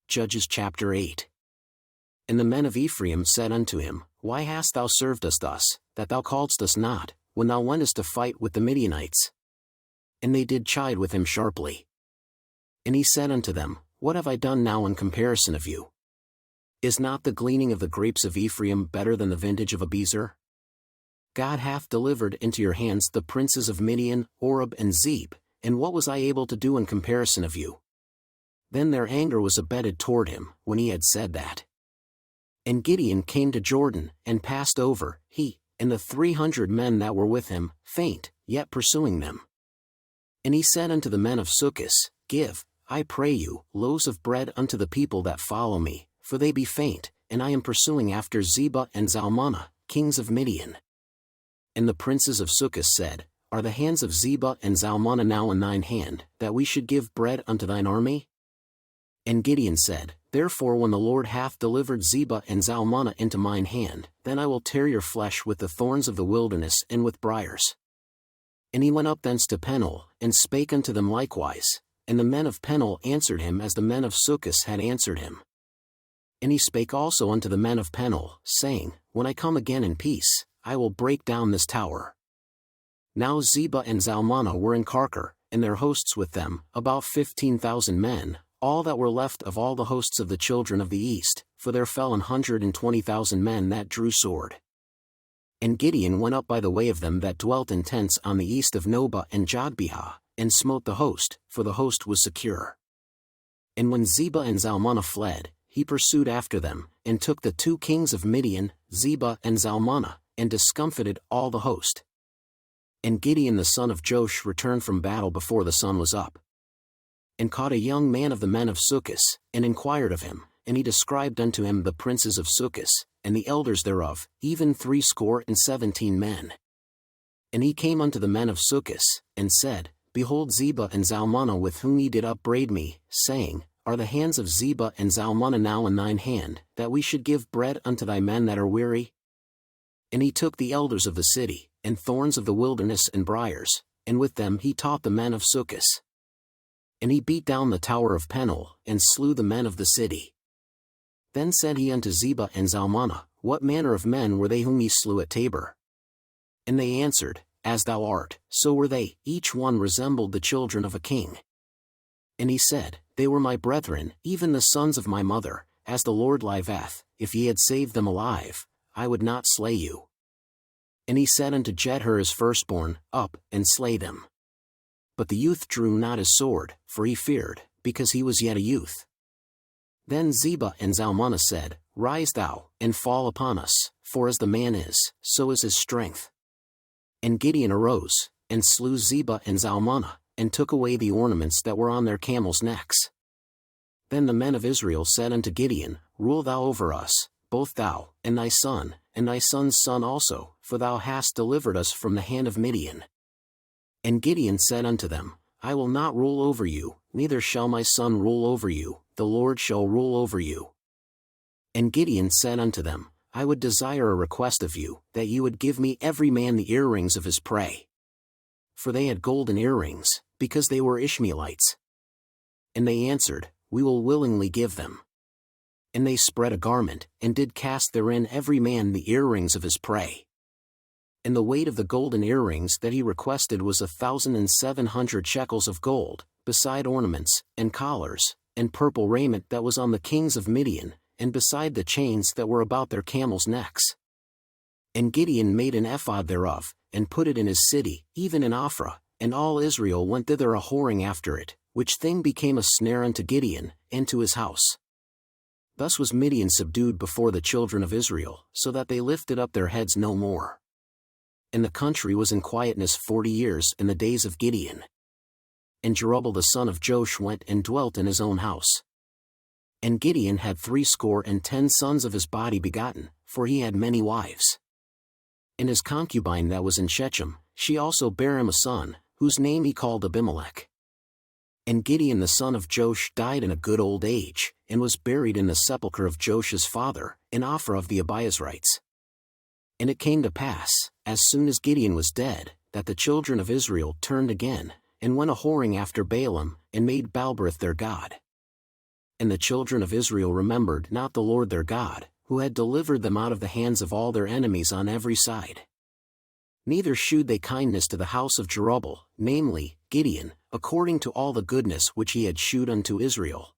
Judges chapter 8. And the men of Ephraim said unto him, Why hast thou served us thus, that thou calledst us not, when thou wentest to fight with the Midianites? And they did chide with him sharply. And he said unto them, What have I done now in comparison of you? Is not the gleaning of the grapes of Ephraim better than the vintage of Abiezer? God hath delivered into your hands the princes of Midian, Oreb and Zeb, and what was I able to do in comparison of you? Then their anger was abated toward him, when he had said that. And Gideon came to Jordan, and passed over, he, and the 300 men that were with him, faint, yet pursuing them. And he said unto the men of Succos, Give, I pray you, loaves of bread unto the people that follow me, for they be faint, and I am pursuing after Zebah and Zalmunna, kings of Midian. And the princes of Succos said, Are the hands of Zebah and Zalmunna now in thine hand, that we should give bread unto thine army? And Gideon said, Therefore when the Lord hath delivered Zebah and Zalmunna into mine hand, then I will tear your flesh with the thorns of the wilderness and with briars. And he went up thence to Penuel, and spake unto them likewise, and the men of Penuel answered him as the men of Succos had answered him. And he spake also unto the men of Penuel, saying, When I come again in peace, I will break down this tower. Now Zebah and Zalmunna were in Karkor, and their hosts with them, about 15,000 men, all that were left of all the hosts of the children of the east, for there fell 120,000 men that drew sword. And Gideon went up by the way of them that dwelt in tents on the east of Nobah and Jogbehah, and smote the host, for the host was secure. And when Zebah and Zalmunna fled, he pursued after them, and took the 2 kings of Midian, Zebah and Zalmunna, and discomfited all the host. And Gideon the son of Joash returned from battle before the sun was up, and caught a young man of the men of Succos, and inquired of him, and he described unto him the princes of Succos, and the elders thereof, even 70 men. And he came unto the men of Succos, and said, Behold Zebah and Zalmunna with whom ye did upbraid me, saying, Are the hands of Zebah and Zalmunna now in thine hand, that we should give bread unto thy men that are weary? And he took the elders of the city, and thorns of the wilderness and briars, and with them he taught the men of Succos. And he beat down the tower of Penuel, and slew the men of the city. Then said he unto Zebah and Zalmunna, What manner of men were they whom ye slew at Tabor? And they answered, As thou art, so were they, each one resembled the children of a king. And he said, They were my brethren, even the sons of my mother, as the Lord liveth, if ye had saved them alive, I would not slay you. And he said unto Jether his firstborn, Up, and slay them. But the youth drew not his sword, for he feared, because he was yet a youth. Then Zebah and Zalmunna said, Rise thou, and fall upon us, for as the man is, so is his strength. And Gideon arose, and slew Zebah and Zalmunna, and took away the ornaments that were on their camels' necks. Then the men of Israel said unto Gideon, Rule thou over us, both thou, and thy son's son also, for thou hast delivered us from the hand of Midian. And Gideon said unto them, I will not rule over you, neither shall my son rule over you, the Lord shall rule over you. And Gideon said unto them, I would desire a request of you, that you would give me every man the earrings of his prey. For they had golden earrings, because they were Ishmaelites. And they answered, We will willingly give them. And they spread a garment, and did cast therein every man the earrings of his prey. And the weight of the golden earrings that he requested was 1,700 shekels of gold, beside ornaments, and collars, and purple raiment that was on the kings of Midian, and beside the chains that were about their camels' necks. And Gideon made an ephod thereof, and put it in his city, even in Ophrah, and all Israel went thither a whoring after it, which thing became a snare unto Gideon, and to his house. Thus was Midian subdued before the children of Israel, so that they lifted up their heads no more. And the country was in quietness 40 years in the days of Gideon. And Jerubbaal the son of Joash went and dwelt in his own house. And Gideon had 70 sons of his body begotten, for he had many wives. And his concubine that was in Shechem, she also bare him a son, whose name he called Abimelech. And Gideon the son of Joash died in a good old age, and was buried in the sepulchre of Joash's father, in Ophrah of the Abiezrites. And it came to pass, as soon as Gideon was dead, that the children of Israel turned again, and went a whoring after Baalim, and made Baalberith their god. And the children of Israel remembered not the Lord their God, who had delivered them out of the hands of all their enemies on every side. Neither shewed they kindness to the house of Jerubbaal, namely, Gideon, according to all the goodness which he had shewed unto Israel.